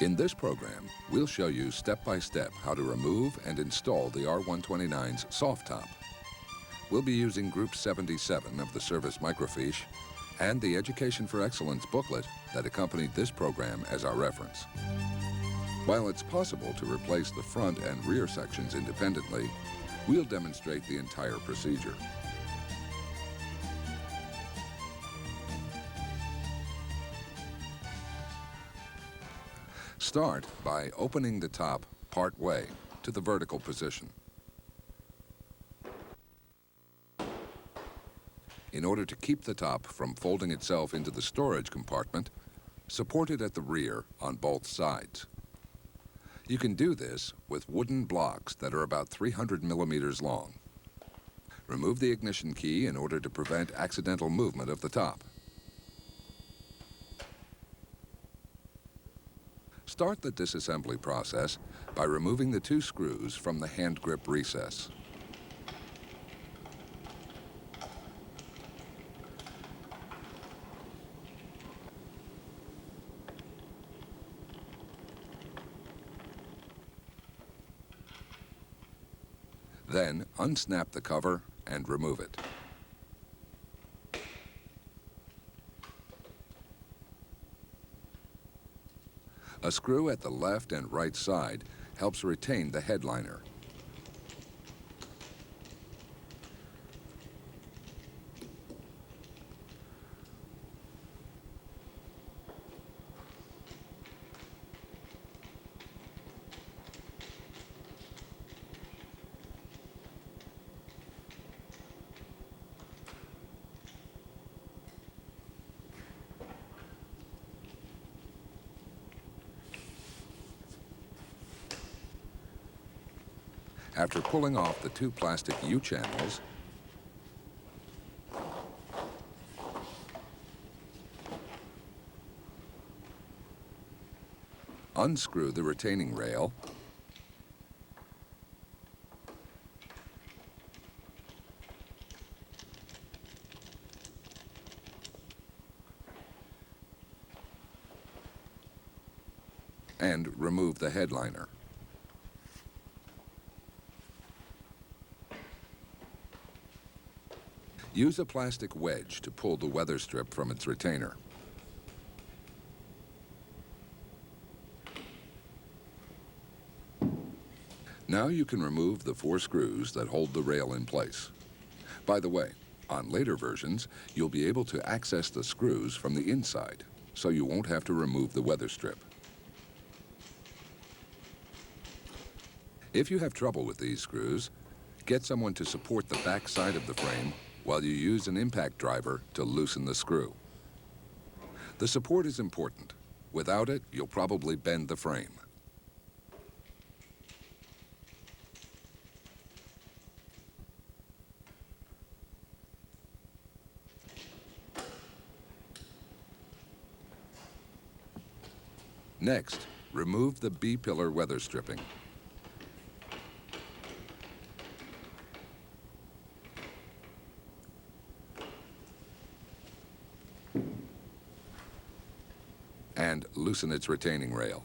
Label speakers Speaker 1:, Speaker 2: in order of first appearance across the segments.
Speaker 1: In this program, we'll show you step-by-step how to remove and install the R129's soft top. We'll be using Group 77 of the service microfiche and the Education for Excellence booklet that accompanied this program as our reference. While it's possible to replace the front and rear sections independently, we'll demonstrate the entire procedure. Start by opening the top part way to the vertical position. In order to keep the top from folding itself into the storage compartment, support it at the rear on both sides. You can do this with wooden blocks that are about 300 millimeters long. Remove the ignition key in order to prevent accidental movement of the top. Start the disassembly process by removing the two screws from the hand grip recess. Then unsnap the cover and remove it. A screw at the left and right side helps retain the headliner. After pulling off the two plastic U-channels, unscrew the retaining rail, and remove the headliner. Use a plastic wedge to pull the weather strip from its retainer. Now you can remove the four screws that hold the rail in place. By the way, on later versions, you'll be able to access the screws from the inside, so you won't have to remove the weather strip. If you have trouble with these screws, get someone to support the back side of the frame while you use an impact driver to loosen the screw. The support is important. Without it, you'll probably bend the frame. Next, remove the B-pillar weather stripping. And loosen its retaining rail.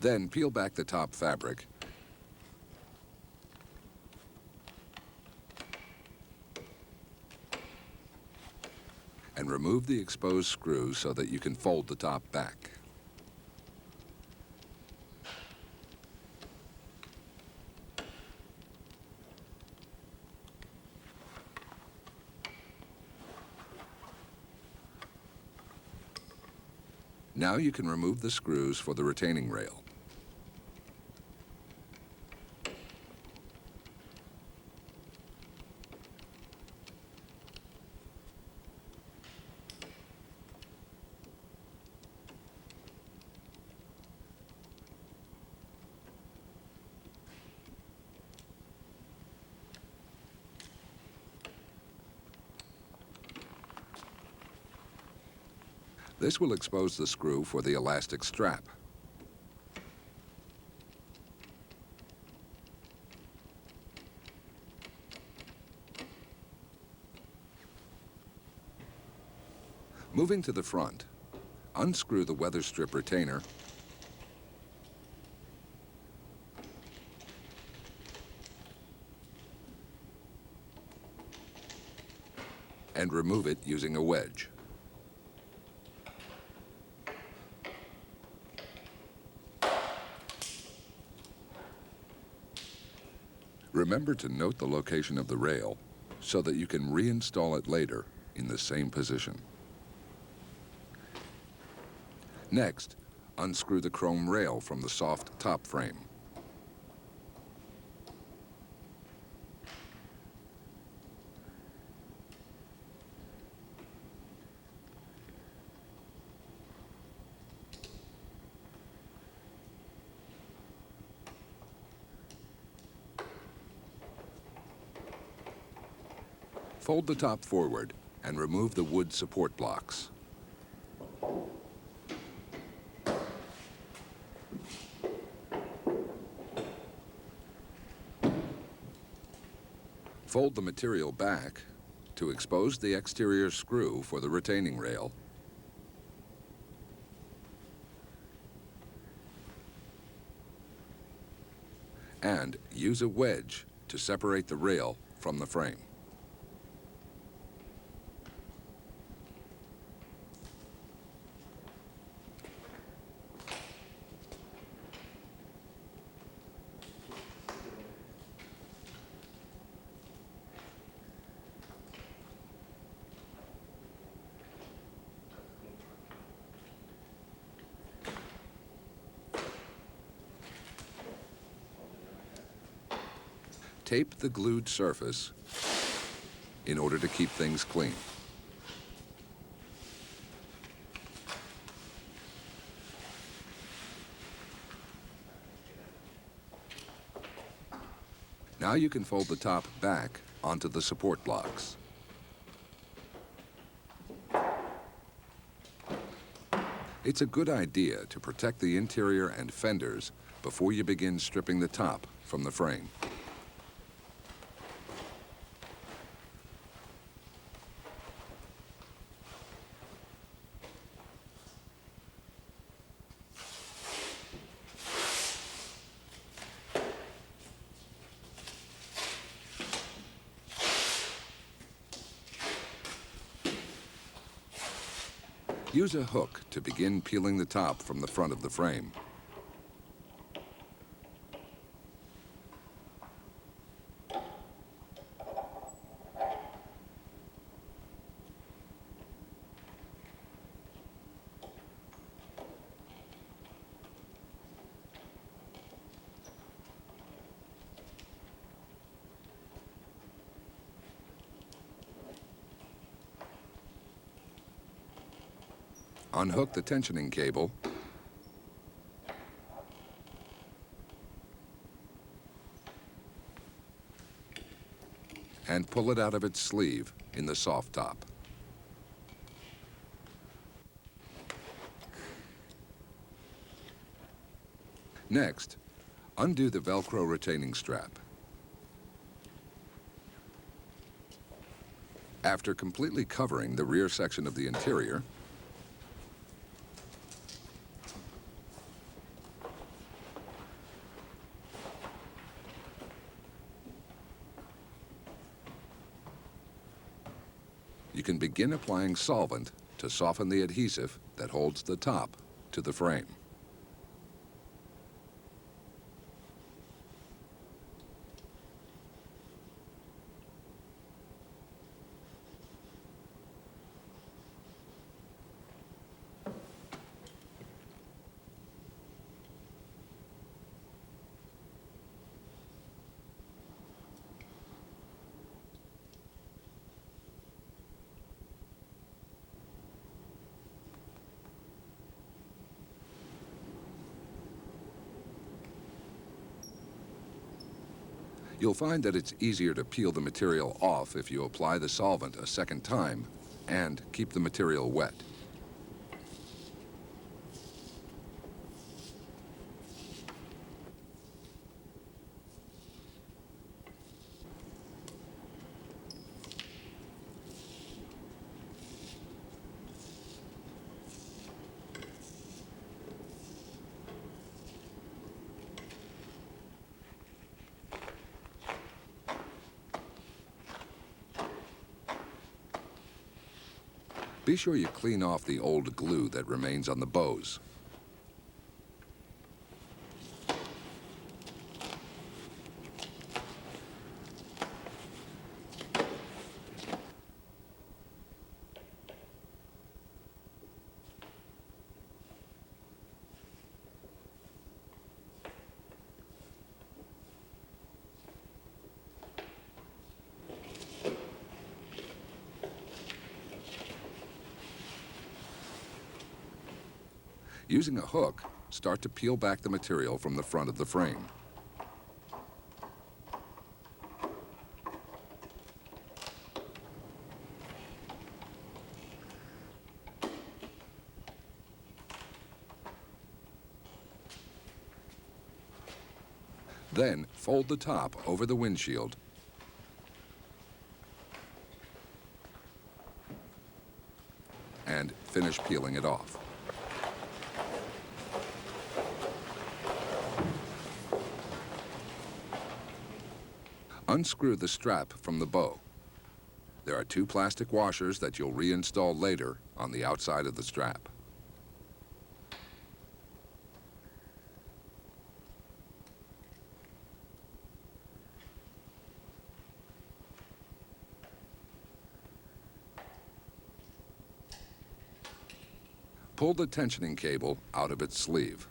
Speaker 1: Then peel back the top fabric and remove the exposed screws so that you can fold the top back. Now you can remove the screws for the retaining rail. This will expose the screw for the elastic strap. Moving to the front, unscrew the weather strip retainer and remove it using a wedge. Remember to note the location of the rail so that you can reinstall it later in the same position. Next, unscrew the chrome rail from the soft top frame. Fold the top forward and remove the wood support blocks. Fold the material back to expose the exterior screw for the retaining rail. And use a wedge to separate the rail from the frame. Tape the glued surface in order to keep things clean. Now you can fold the top back onto the support blocks. It's a good idea to protect the interior and fenders before you begin stripping the top from the frame. Use a hook to begin peeling the top from the front of the frame. Unhook the tensioning cable and pull it out of its sleeve in the soft top. Next, undo the Velcro retaining strap. After completely covering the rear section of the interior, you can begin applying solvent to soften the adhesive that holds the top to the frame. You'll find that it's easier to peel the material off if you apply the solvent a second time and keep the material wet. Be sure you clean off the old glue that remains on the bows. Using a hook, start to peel back the material from the front of the frame. Then, fold the top over the windshield and finish peeling it off. Unscrew the strap from the bow. There are 2 plastic washers that you'll reinstall later on the outside of the strap. Pull the tensioning cable out of its sleeve.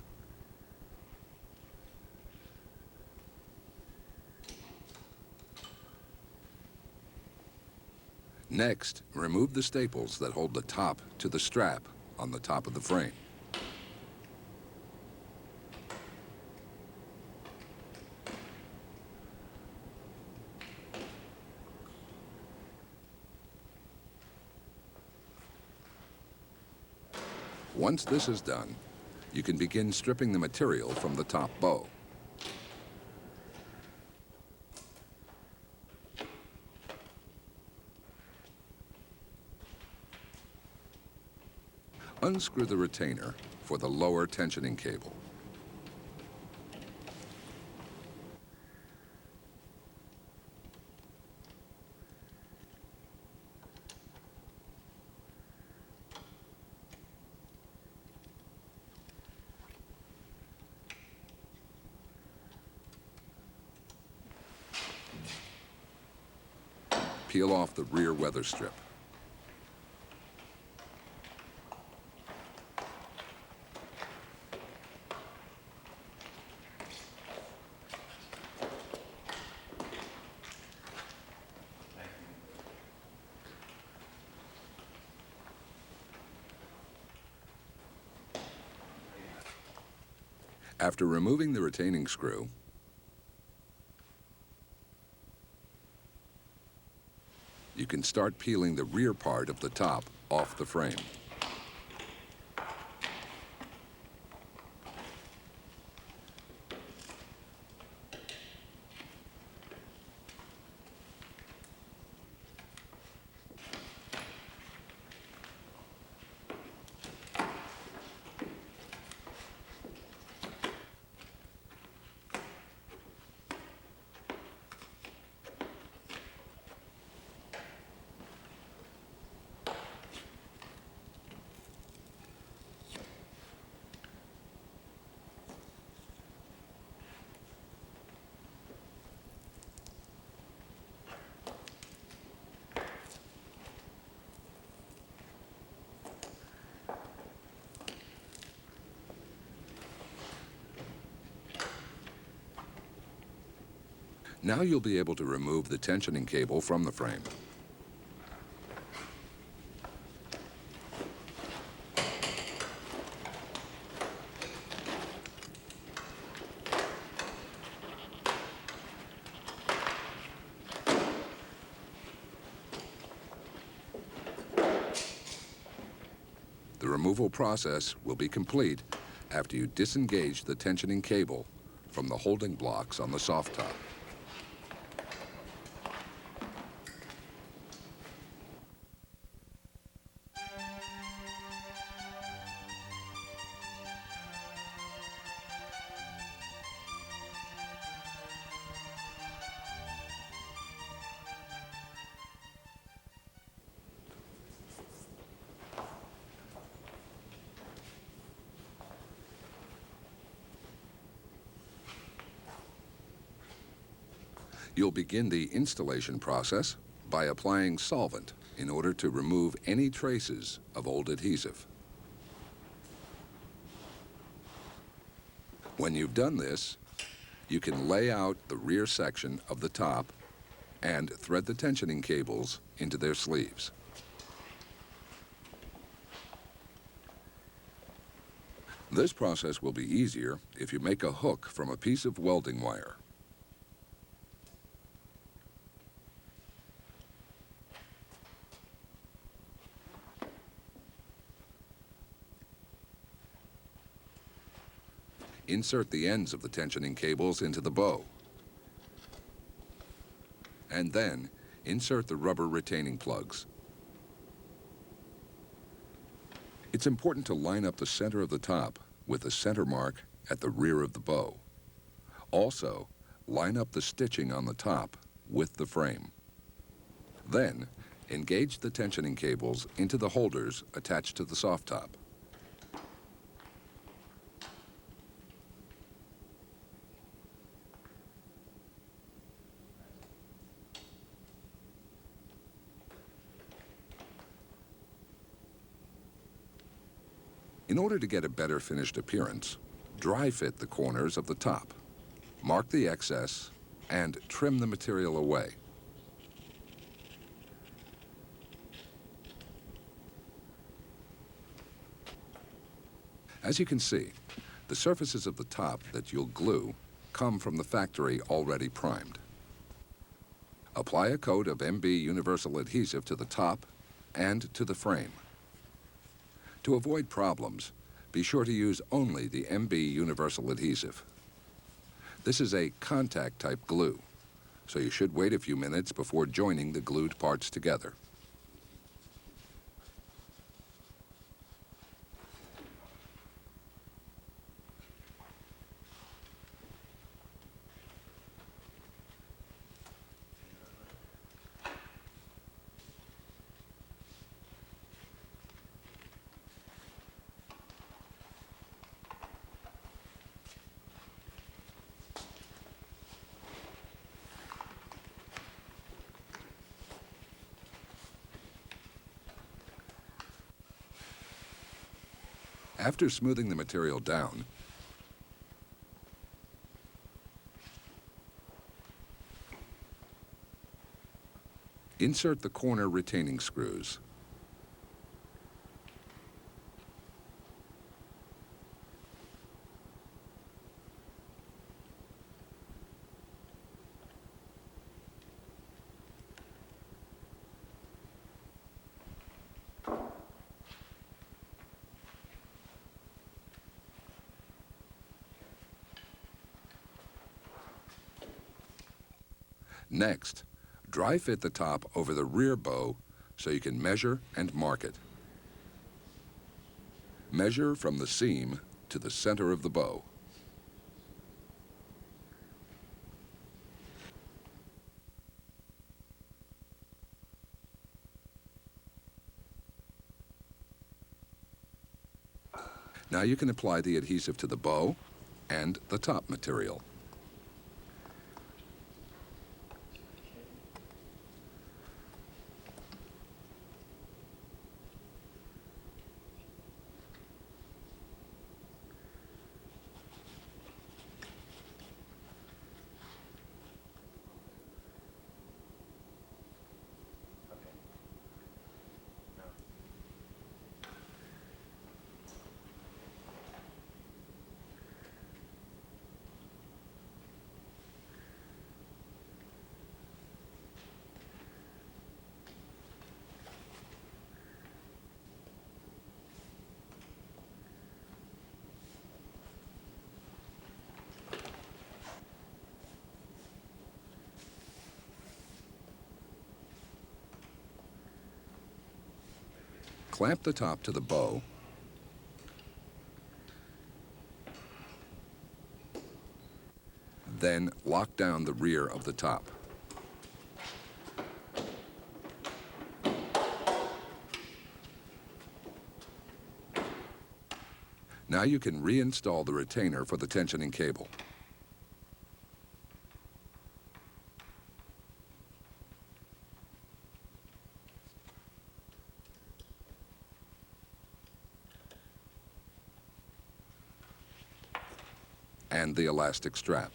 Speaker 1: Next, remove the staples that hold the top to the strap on the top of the frame. Once this is done, you can begin stripping the material from the top bow. Unscrew the retainer for the lower tensioning cable. Peel off the rear weather strip. After removing the retaining screw, you can start peeling the rear part of the top off the frame. Now you'll be able to remove the tensioning cable from the frame. The removal process will be complete after you disengage the tensioning cable from the holding blocks on the soft top. You'll begin the installation process by applying solvent in order to remove any traces of old adhesive. When you've done this, you can lay out the rear section of the top and thread the tensioning cables into their sleeves. This process will be easier if you make a hook from a piece of welding wire. Insert the ends of the tensioning cables into the bow. And then insert the rubber retaining plugs. It's important to line up the center of the top with the center mark at the rear of the bow. Also, line up the stitching on the top with the frame. Then, engage the tensioning cables into the holders attached to the soft top. In order to get a better finished appearance, dry fit the corners of the top. Mark the excess and trim the material away. As you can see, the surfaces of the top that you'll glue come from the factory already primed. Apply a coat of MB universal adhesive to the top and to the frame. To avoid problems, be sure to use only the MB universal adhesive. This is a contact type glue, so you should wait a few minutes before joining the glued parts together. After smoothing the material down, insert the corner retaining screws. Next, dry fit the top over the rear bow so you can measure and mark it. Measure from the seam to the center of the bow. Now you can apply the adhesive to the bow and the top material. Clamp the top to the bow. Then lock down the rear of the top. Now you can reinstall the retainer for the tensioning cable. and the elastic strap.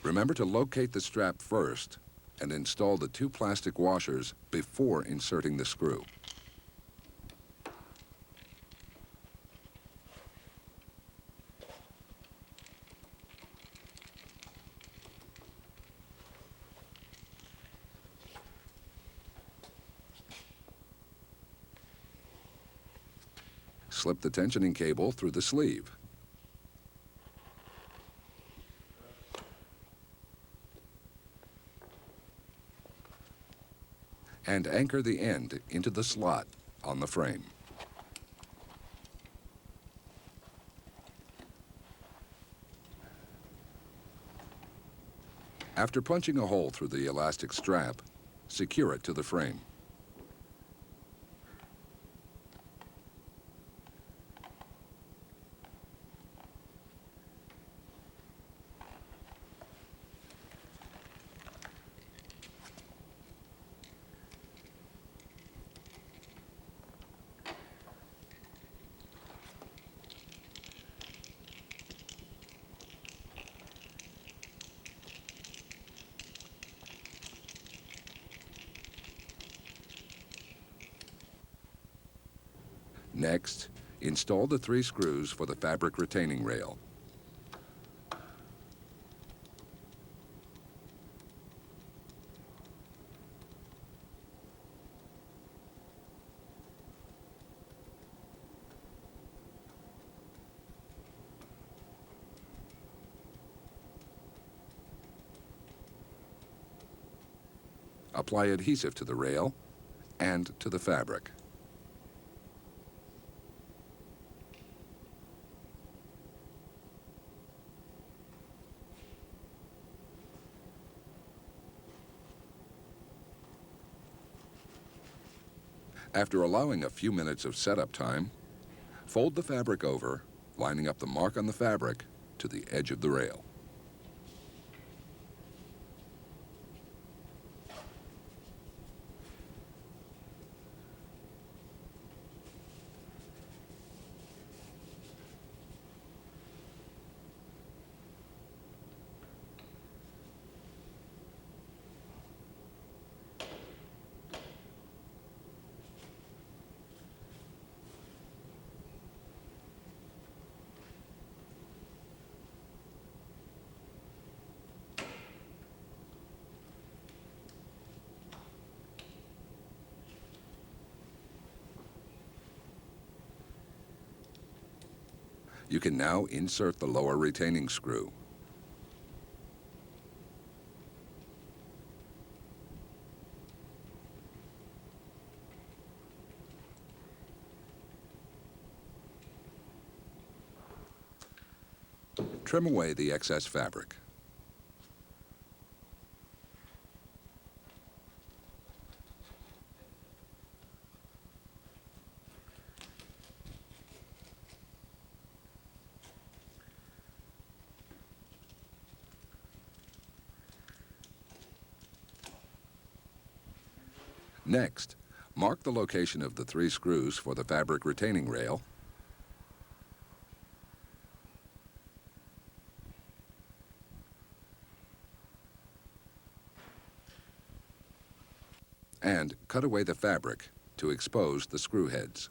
Speaker 1: Remember to locate the strap first and install the 2 plastic washers before inserting the screw. Slip the tensioning cable through the sleeve. And anchor the end into the slot on the frame. After punching a hole through the elastic strap, secure it to the frame. Next, install the 3 screws for the fabric retaining rail. Apply adhesive to the rail and to the fabric. After allowing a few minutes of setup time, fold the fabric over, lining up the mark on the fabric to the edge of the rail. You can now insert the lower retaining screw. Trim away the excess fabric. Next, mark the location of the 3 screws for the fabric retaining rail and cut away the fabric to expose the screw heads.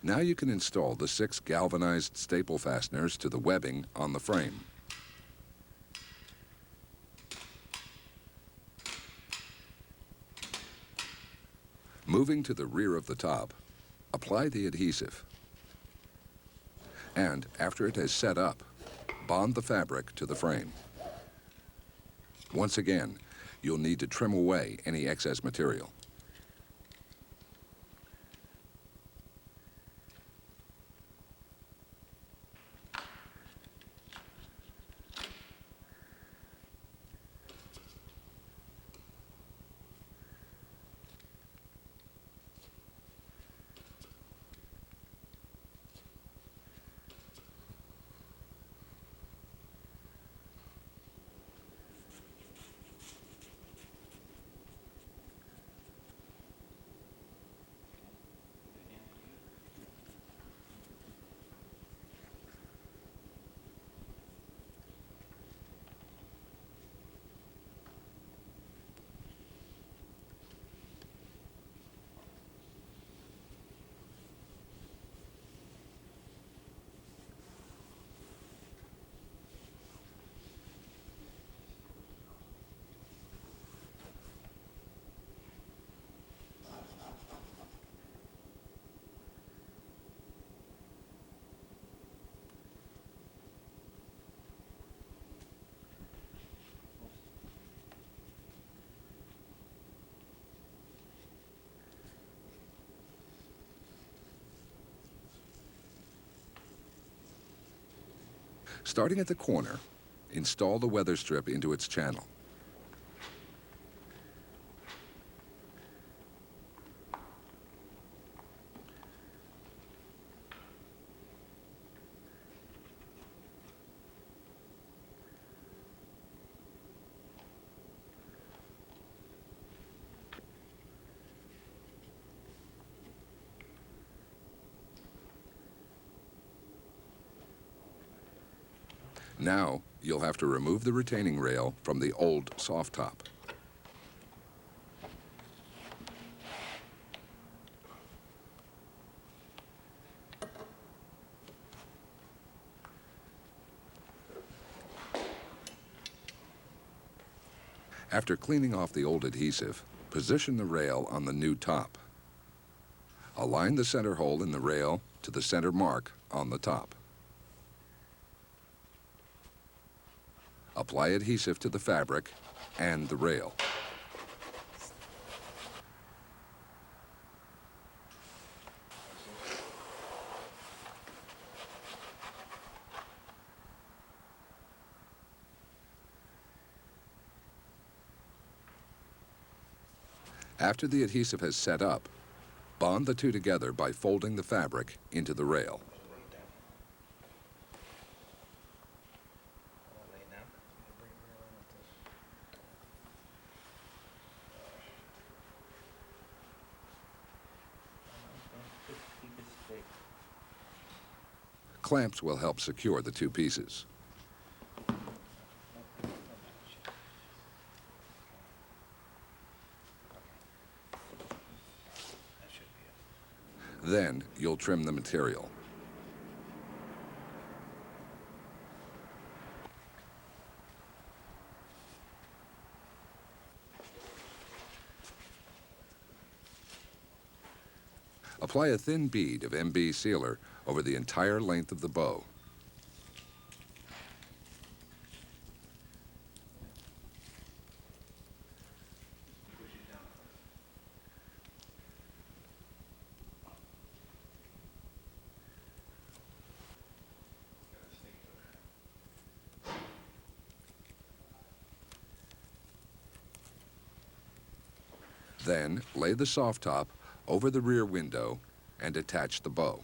Speaker 1: Now you can install the 6 galvanized staple fasteners to the webbing on the frame. Moving to the rear of the top, apply the adhesive. And after it has set up, bond the fabric to the frame. Once again, you'll need to trim away any excess material. Starting at the corner, install the weather strip into its channel. Now, you'll have to remove the retaining rail from the old soft top. After cleaning off the old adhesive, position the rail on the new top. Align the center hole in the rail to the center mark on the top. Apply adhesive to the fabric and the rail. After the adhesive has set up, bond the two together by folding the fabric into the rail. Clamps will help secure the two pieces. Then you'll trim the material. Apply a thin bead of MB sealer over the entire length of the bow. Then lay the soft top over the rear window and attach the bow.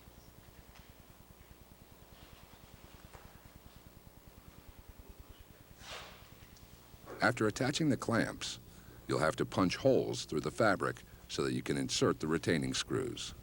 Speaker 1: After attaching the clamps, you'll have to punch holes through the fabric so that you can insert the retaining screws.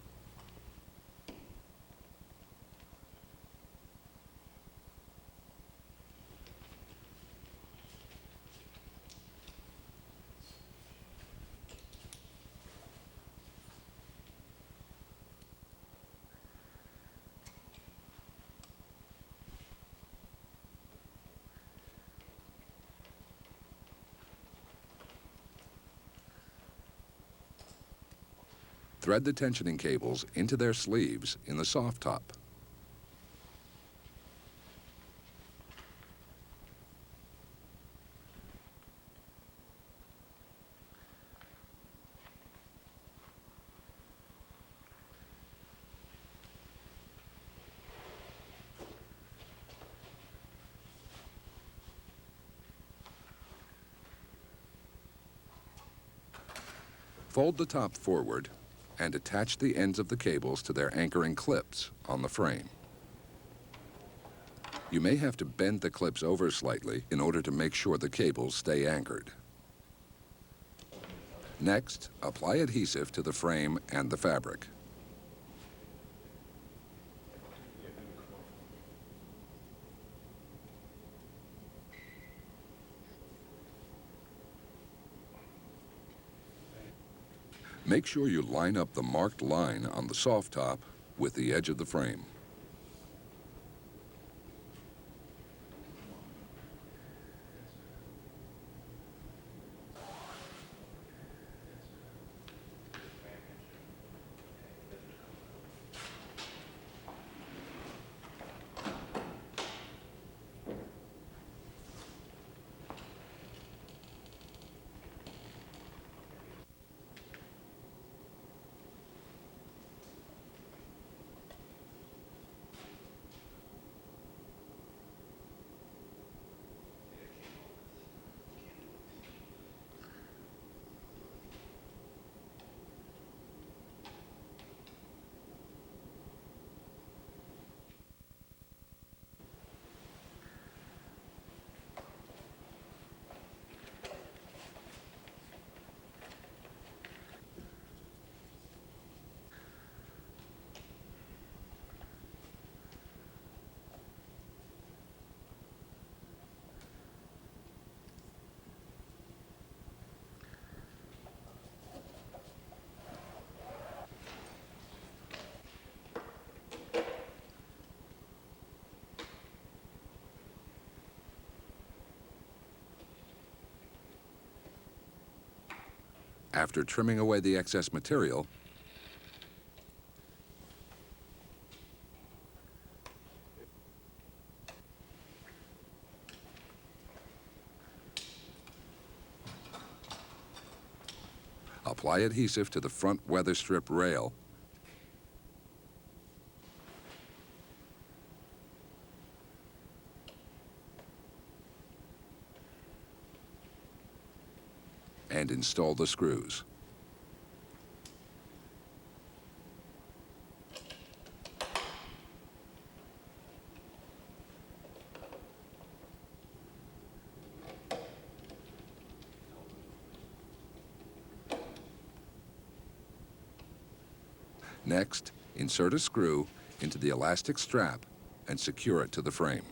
Speaker 1: Thread the tensioning cables into their sleeves in the soft top. Fold the top forward and attach the ends of the cables to their anchoring clips on the frame. You may have to bend the clips over slightly in order to make sure the cables stay anchored. Next, apply adhesive to the frame and the fabric. Make sure you line up the marked line on the soft top with the edge of the frame. After trimming away the excess material, apply adhesive to the front weather strip rail and install the screws. Next, insert a screw into the elastic strap and secure it to the frame.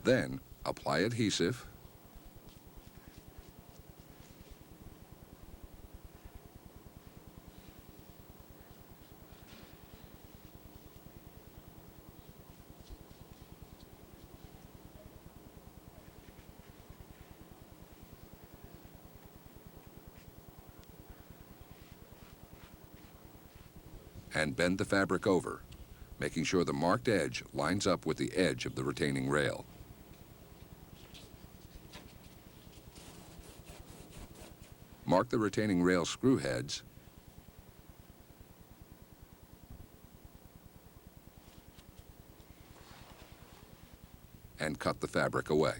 Speaker 1: Then, apply adhesive and bend the fabric over, making sure the marked edge lines up with the edge of the retaining rail. Mark the retaining rail screw heads and cut the fabric away.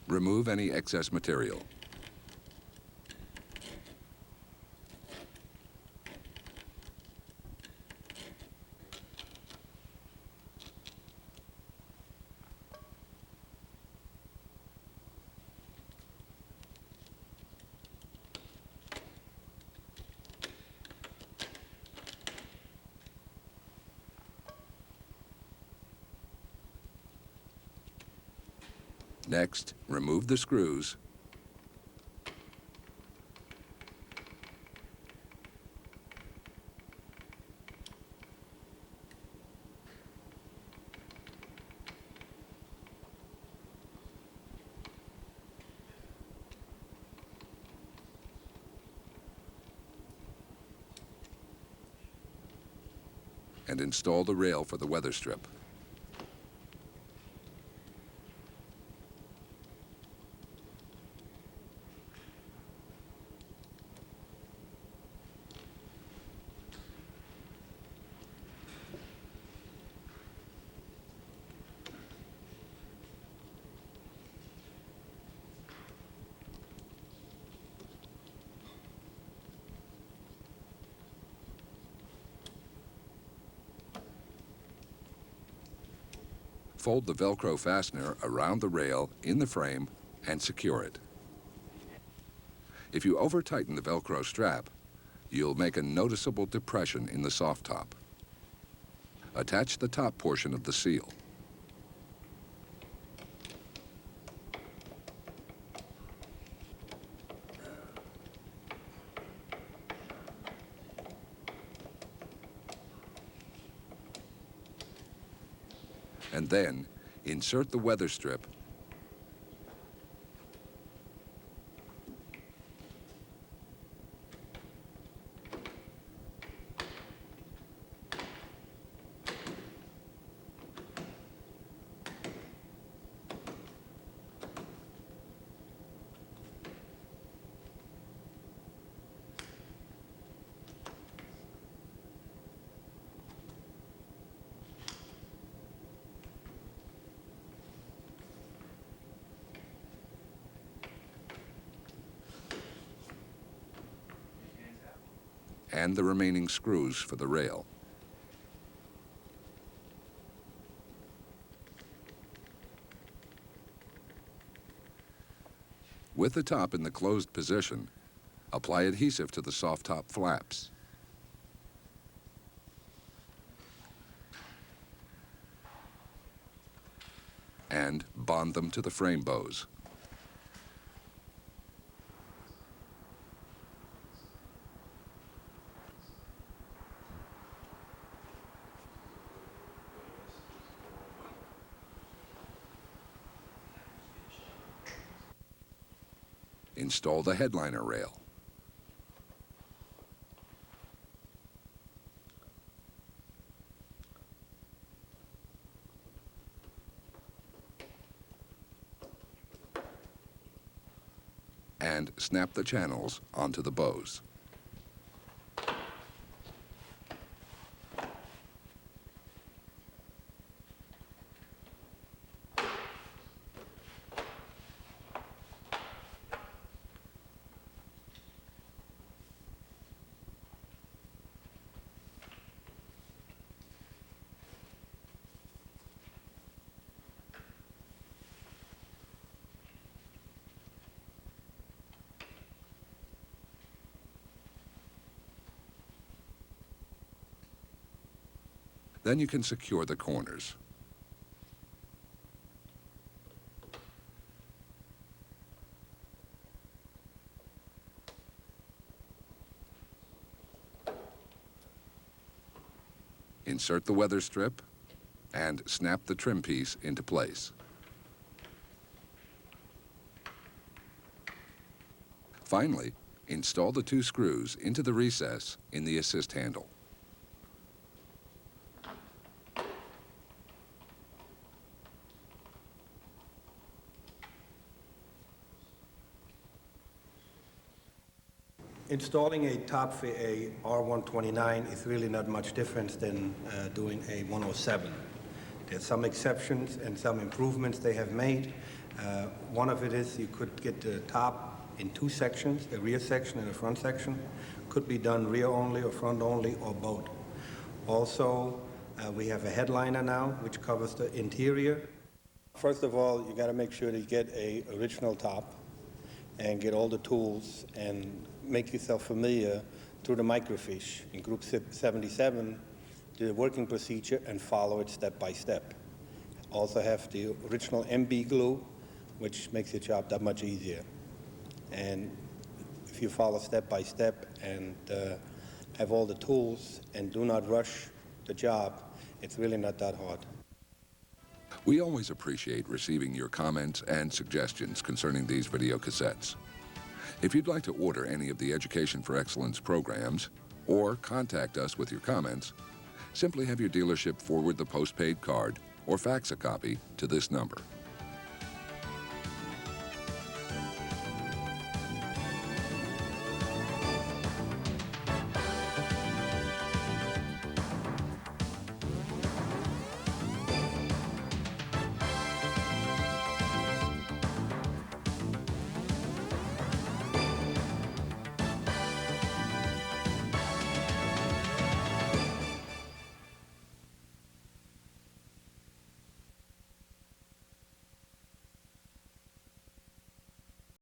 Speaker 1: Remove any excess material. Next, remove the screws and install the rail for the weather strip. Fold the Velcro fastener around the rail in the frame and secure it. If you over-tighten the Velcro strap, you'll make a noticeable depression in the soft top. Attach the top portion of the seal. And then insert the weather strip and the remaining screws for the rail. With the top in the closed position, apply adhesive to the soft top flaps. And bond them to the frame bows. Install the headliner rail. And snap the channels onto the bows. Then you can secure the corners. Insert the weather strip and snap the trim piece into place. Finally, install the 2 screws into the recess in the assist handle.
Speaker 2: Installing a top for a R129 is really not much different than doing a 107. There's some exceptions and some improvements they have made. One of it is you could get the top in 2 sections, a rear section and a front section. Could be done rear only or front only or both. Also, we have a headliner now which covers the interior. First of all, you got to make sure that you get a original top and get all the tools and make yourself familiar through the microfiche. In Group 77, do the working procedure and follow it step by step. Also have the original MB glue, which makes your job that much easier. And if you follow step by step and have all the tools and do not rush the job, it's really not that hard.
Speaker 1: We always appreciate receiving your comments and suggestions concerning these video cassettes. If you'd like to order any of the Education for Excellence programs or contact us with your comments, simply have your dealership forward the postpaid card or fax a copy to this number.